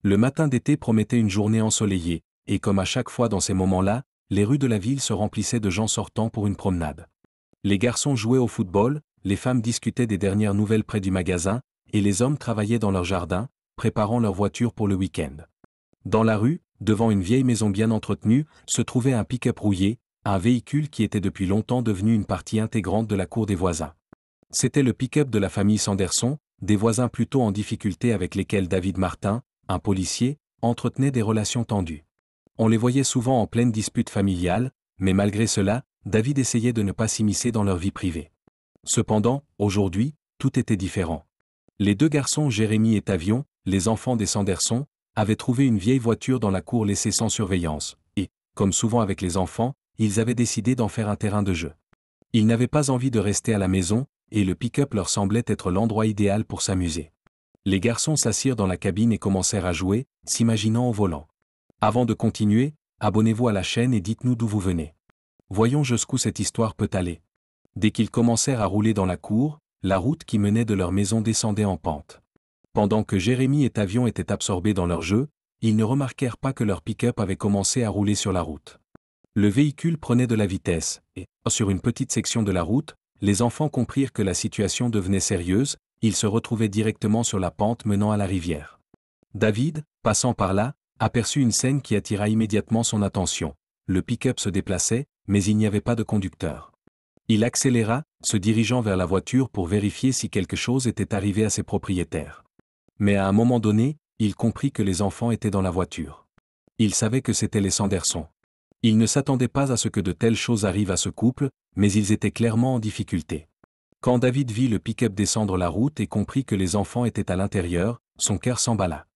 Le matin d'été promettait une journée ensoleillée, et comme à chaque fois dans ces moments-là, les rues de la ville se remplissaient de gens sortant pour une promenade. Les garçons jouaient au football, les femmes discutaient des dernières nouvelles près du magasin, et les hommes travaillaient dans leur jardin, préparant leur voiture pour le week-end. Dans la rue, devant une vieille maison bien entretenue, se trouvait un pick-up rouillé, un véhicule qui était depuis longtemps devenu une partie intégrante de la cour des voisins. C'était le pick-up de la famille Sanderson, des voisins plutôt en difficulté avec lesquels David Martin, un policier, entretenait des relations tendues. On les voyait souvent en pleine dispute familiale, mais malgré cela, David essayait de ne pas s'immiscer dans leur vie privée. Cependant, aujourd'hui, tout était différent. Les deux garçons Jérémy et Tavion, les enfants des Sanderson, avaient trouvé une vieille voiture dans la cour laissée sans surveillance, et, comme souvent avec les enfants, ils avaient décidé d'en faire un terrain de jeu. Ils n'avaient pas envie de rester à la maison, et le pick-up leur semblait être l'endroit idéal pour s'amuser. Les garçons s'assirent dans la cabine et commencèrent à jouer, s'imaginant au volant. Avant de continuer, abonnez-vous à la chaîne et dites-nous d'où vous venez. Voyons jusqu'où cette histoire peut aller. Dès qu'ils commencèrent à rouler dans la cour, la route qui menait de leur maison descendait en pente. Pendant que Jérémy et Tavion étaient absorbés dans leur jeu, ils ne remarquèrent pas que leur pick-up avait commencé à rouler sur la route. Le véhicule prenait de la vitesse, et, sur une petite section de la route, les enfants comprirent que la situation devenait sérieuse, ils se retrouvaient directement sur la pente menant à la rivière. David, passant par là, aperçut une scène qui attira immédiatement son attention. Le pick-up se déplaçait, mais il n'y avait pas de conducteur. Il accéléra, se dirigeant vers la voiture pour vérifier si quelque chose était arrivé à ses propriétaires. Mais à un moment donné, il comprit que les enfants étaient dans la voiture. Il savait que c'étaient les Sanderson. Il ne s'attendait pas à ce que de telles choses arrivent à ce couple, mais ils étaient clairement en difficulté. Quand David vit le pick-up descendre la route et comprit que les enfants étaient à l'intérieur, son cœur s'emballa.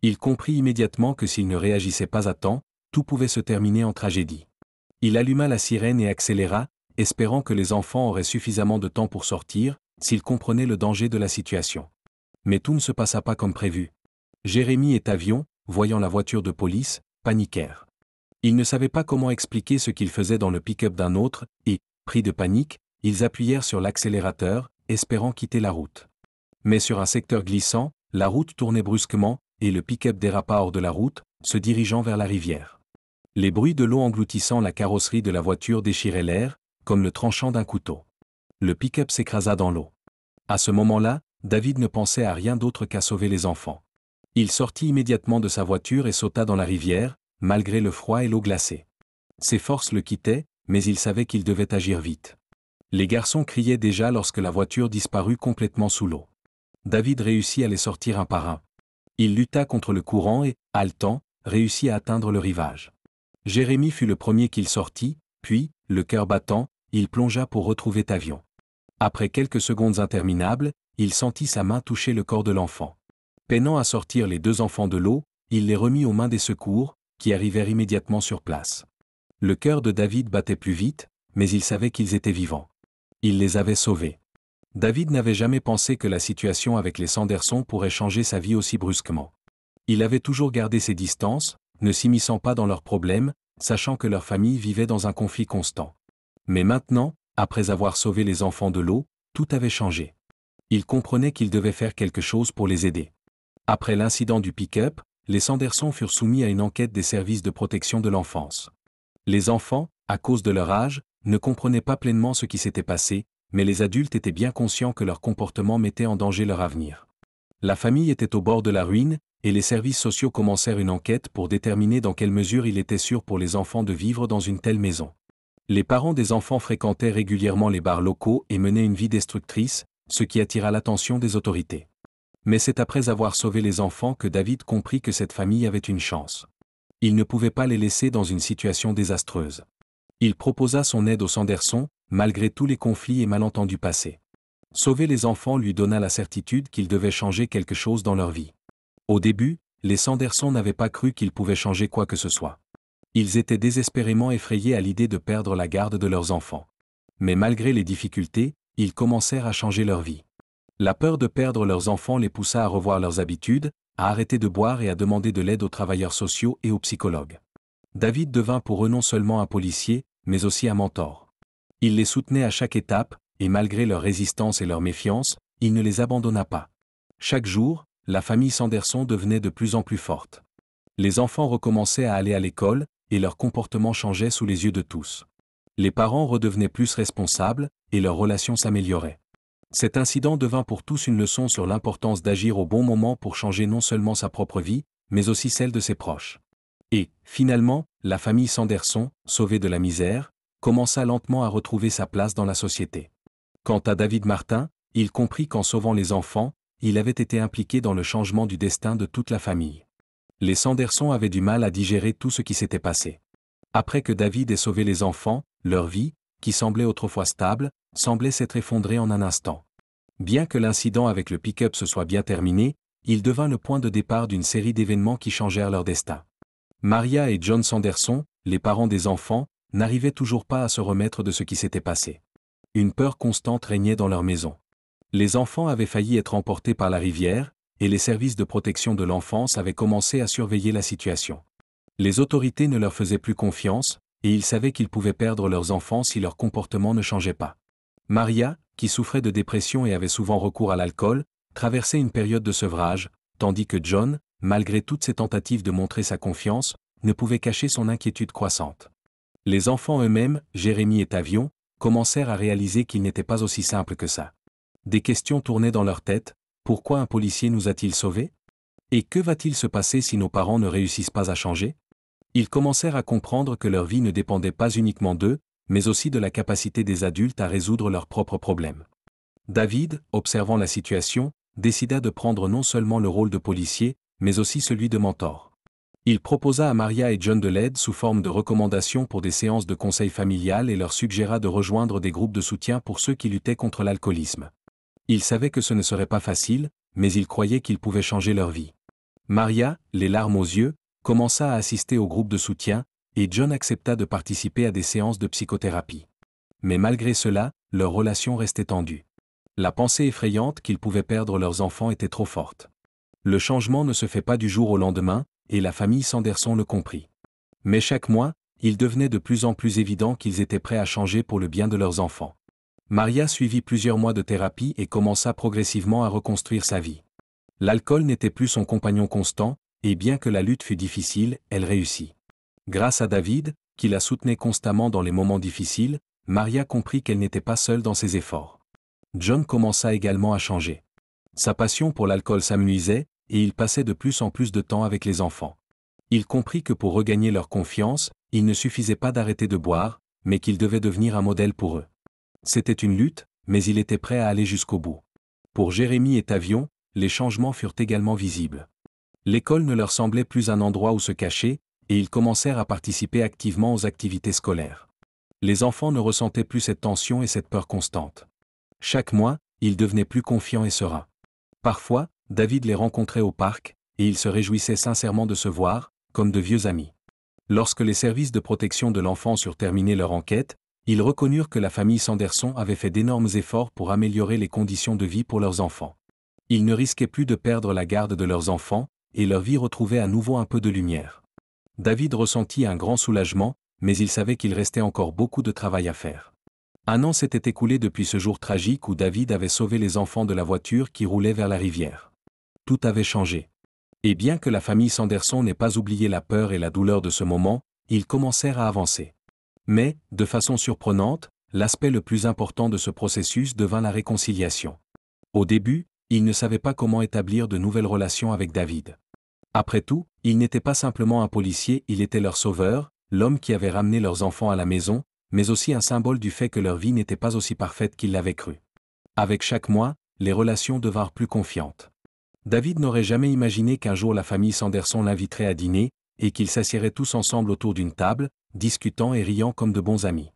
Il comprit immédiatement que s'il ne réagissait pas à temps, tout pouvait se terminer en tragédie. Il alluma la sirène et accéléra, espérant que les enfants auraient suffisamment de temps pour sortir, s'ils comprenaient le danger de la situation. Mais tout ne se passa pas comme prévu. Jérémy et Tavion, voyant la voiture de police, paniquèrent. Ils ne savaient pas comment expliquer ce qu'ils faisaient dans le pick-up d'un autre, et, pris de panique, ils appuyèrent sur l'accélérateur, espérant quitter la route. Mais sur un secteur glissant, la route tournait brusquement, et le pick-up dérapa hors de la route, se dirigeant vers la rivière. Les bruits de l'eau engloutissant la carrosserie de la voiture déchiraient l'air, comme le tranchant d'un couteau. Le pick-up s'écrasa dans l'eau. À ce moment-là, David ne pensait à rien d'autre qu'à sauver les enfants. Il sortit immédiatement de sa voiture et sauta dans la rivière, malgré le froid et l'eau glacée. Ses forces le quittaient, mais il savait qu'il devait agir vite. Les garçons criaient déjà lorsque la voiture disparut complètement sous l'eau. David réussit à les sortir un par un. Il lutta contre le courant et, haletant, réussit à atteindre le rivage. Jérémy fut le premier qu'il sortit, puis, le cœur battant, il plongea pour retrouver Tavion. Après quelques secondes interminables, il sentit sa main toucher le corps de l'enfant. Peinant à sortir les deux enfants de l'eau, il les remit aux mains des secours, qui arrivèrent immédiatement sur place. Le cœur de David battait plus vite, mais il savait qu'ils étaient vivants. Il les avait sauvés. David n'avait jamais pensé que la situation avec les Sanderson pourrait changer sa vie aussi brusquement. Il avait toujours gardé ses distances, ne s'immisçant pas dans leurs problèmes, sachant que leur famille vivait dans un conflit constant. Mais maintenant, après avoir sauvé les enfants de l'eau, tout avait changé. Il comprenait qu'il devait faire quelque chose pour les aider. Après l'incident du pick-up, les Sanderson furent soumis à une enquête des services de protection de l'enfance. Les enfants, à cause de leur âge, ne comprenaient pas pleinement ce qui s'était passé, mais les adultes étaient bien conscients que leur comportement mettait en danger leur avenir. La famille était au bord de la ruine, et les services sociaux commencèrent une enquête pour déterminer dans quelle mesure il était sûr pour les enfants de vivre dans une telle maison. Les parents des enfants fréquentaient régulièrement les bars locaux et menaient une vie destructrice, ce qui attira l'attention des autorités. Mais c'est après avoir sauvé les enfants que David comprit que cette famille avait une chance. Il ne pouvait pas les laisser dans une situation désastreuse. Il proposa son aide aux Sanderson, malgré tous les conflits et malentendus passés. Sauver les enfants lui donna la certitude qu'il devait changer quelque chose dans leur vie. Au début, les Sanderson n'avaient pas cru qu'ils pouvaient changer quoi que ce soit. Ils étaient désespérément effrayés à l'idée de perdre la garde de leurs enfants. Mais malgré les difficultés, ils commencèrent à changer leur vie. La peur de perdre leurs enfants les poussa à revoir leurs habitudes, à arrêter de boire et à demander de l'aide aux travailleurs sociaux et aux psychologues. David devint pour eux non seulement un policier, mais aussi un mentor. Il les soutenait à chaque étape, et malgré leur résistance et leur méfiance, il ne les abandonna pas. Chaque jour, la famille Sanderson devenait de plus en plus forte. Les enfants recommençaient à aller à l'école, et leur comportement changeait sous les yeux de tous. Les parents redevenaient plus responsables, et leurs relations s'amélioraient. Cet incident devint pour tous une leçon sur l'importance d'agir au bon moment pour changer non seulement sa propre vie, mais aussi celle de ses proches. Et, finalement, la famille Sanderson, sauvée de la misère, commença lentement à retrouver sa place dans la société. Quant à David Martin, il comprit qu'en sauvant les enfants, il avait été impliqué dans le changement du destin de toute la famille. Les Sanderson avaient du mal à digérer tout ce qui s'était passé. Après que David ait sauvé les enfants, leur vie, qui semblait autrefois stable, semblait s'être effondrée en un instant. Bien que l'incident avec le pick-up se soit bien terminé, il devint le point de départ d'une série d'événements qui changèrent leur destin. Maria et John Sanderson, les parents des enfants, n'arrivaient toujours pas à se remettre de ce qui s'était passé. Une peur constante régnait dans leur maison. Les enfants avaient failli être emportés par la rivière, et les services de protection de l'enfance avaient commencé à surveiller la situation. Les autorités ne leur faisaient plus confiance, et ils savaient qu'ils pouvaient perdre leurs enfants si leur comportement ne changeait pas. Maria, qui souffrait de dépression et avait souvent recours à l'alcool, traversait une période de sevrage, tandis que John, malgré toutes ses tentatives de montrer sa confiance, ne pouvait cacher son inquiétude croissante. Les enfants eux-mêmes, Jérémie et Tavion, commencèrent à réaliser qu'il n'était pas aussi simple que ça. Des questions tournaient dans leur tête: pourquoi un policier nous a-t-il sauvés? Et que va-t-il se passer si nos parents ne réussissent pas à changer? Ils commencèrent à comprendre que leur vie ne dépendait pas uniquement d'eux, mais aussi de la capacité des adultes à résoudre leurs propres problèmes. David, observant la situation, décida de prendre non seulement le rôle de policier, mais aussi celui de mentor. Il proposa à Maria et John de l'aide sous forme de recommandations pour des séances de conseil familial et leur suggéra de rejoindre des groupes de soutien pour ceux qui luttaient contre l'alcoolisme. Il savait que ce ne serait pas facile, mais il croyait qu'il pouvait changer leur vie. Maria, les larmes aux yeux, commença à assister au groupe de soutien, et John accepta de participer à des séances de psychothérapie. Mais malgré cela, leur relation restait tendue. La pensée effrayante qu'ils pouvaient perdre leurs enfants était trop forte. Le changement ne se fait pas du jour au lendemain, et la famille Sanderson le comprit. Mais chaque mois, il devenait de plus en plus évident qu'ils étaient prêts à changer pour le bien de leurs enfants. Maria suivit plusieurs mois de thérapie et commença progressivement à reconstruire sa vie. L'alcool n'était plus son compagnon constant, et bien que la lutte fût difficile, elle réussit. Grâce à David, qui la soutenait constamment dans les moments difficiles, Maria comprit qu'elle n'était pas seule dans ses efforts. John commença également à changer. Sa passion pour l'alcool s'amenuisait, et il passait de plus en plus de temps avec les enfants. Il comprit que pour regagner leur confiance, il ne suffisait pas d'arrêter de boire, mais qu'il devait devenir un modèle pour eux. C'était une lutte, mais il était prêt à aller jusqu'au bout. Pour Jérémie et Tavion, les changements furent également visibles. L'école ne leur semblait plus un endroit où se cacher, et ils commencèrent à participer activement aux activités scolaires. Les enfants ne ressentaient plus cette tension et cette peur constante. Chaque mois, ils devenaient plus confiants et sereins. Parfois, David les rencontrait au parc, et ils se réjouissaient sincèrement de se voir, comme de vieux amis. Lorsque les services de protection de l'enfance eurent terminé leur enquête, ils reconnurent que la famille Sanderson avait fait d'énormes efforts pour améliorer les conditions de vie pour leurs enfants. Ils ne risquaient plus de perdre la garde de leurs enfants, et leur vie retrouvait à nouveau un peu de lumière. David ressentit un grand soulagement, mais il savait qu'il restait encore beaucoup de travail à faire. Un an s'était écoulé depuis ce jour tragique où David avait sauvé les enfants de la voiture qui roulait vers la rivière. Tout avait changé. Et bien que la famille Sanderson n'ait pas oublié la peur et la douleur de ce moment, ils commencèrent à avancer. Mais, de façon surprenante, l'aspect le plus important de ce processus devint la réconciliation. Au début, ils ne savaient pas comment établir de nouvelles relations avec David. Après tout, il n'était pas simplement un policier, il était leur sauveur, l'homme qui avait ramené leurs enfants à la maison, mais aussi un symbole du fait que leur vie n'était pas aussi parfaite qu'ils l'avaient cru. Avec chaque mois, les relations devinrent plus confiantes. David n'aurait jamais imaginé qu'un jour la famille Sanderson l'inviterait à dîner, et qu'ils s'assieraient tous ensemble autour d'une table, discutant et riant comme de bons amis.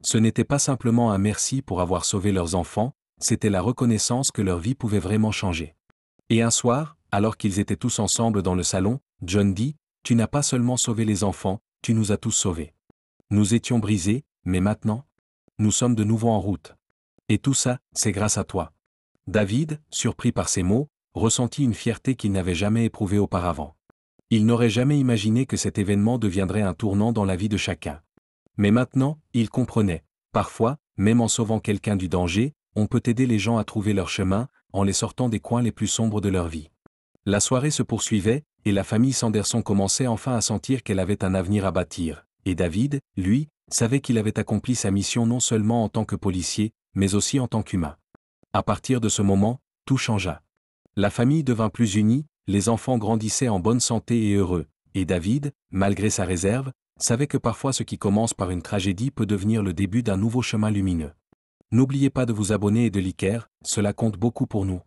Ce n'était pas simplement un merci pour avoir sauvé leurs enfants, c'était la reconnaissance que leur vie pouvait vraiment changer. Et un soir, alors qu'ils étaient tous ensemble dans le salon, John dit: « Tu n'as pas seulement sauvé les enfants, tu nous as tous sauvés. Nous étions brisés, mais maintenant, nous sommes de nouveau en route. Et tout ça, c'est grâce à toi. » David, surpris par ces mots, ressentit une fierté qu'il n'avait jamais éprouvée auparavant. Il n'aurait jamais imaginé que cet événement deviendrait un tournant dans la vie de chacun. Mais maintenant, il comprenait. Parfois, même en sauvant quelqu'un du danger, on peut aider les gens à trouver leur chemin, en les sortant des coins les plus sombres de leur vie. La soirée se poursuivait, et la famille Sanderson commençait enfin à sentir qu'elle avait un avenir à bâtir, et David, lui, savait qu'il avait accompli sa mission non seulement en tant que policier, mais aussi en tant qu'humain. À partir de ce moment, tout changea. La famille devint plus unie, les enfants grandissaient en bonne santé et heureux, et David, malgré sa réserve, savait que parfois ce qui commence par une tragédie peut devenir le début d'un nouveau chemin lumineux. N'oubliez pas de vous abonner et de liker, cela compte beaucoup pour nous.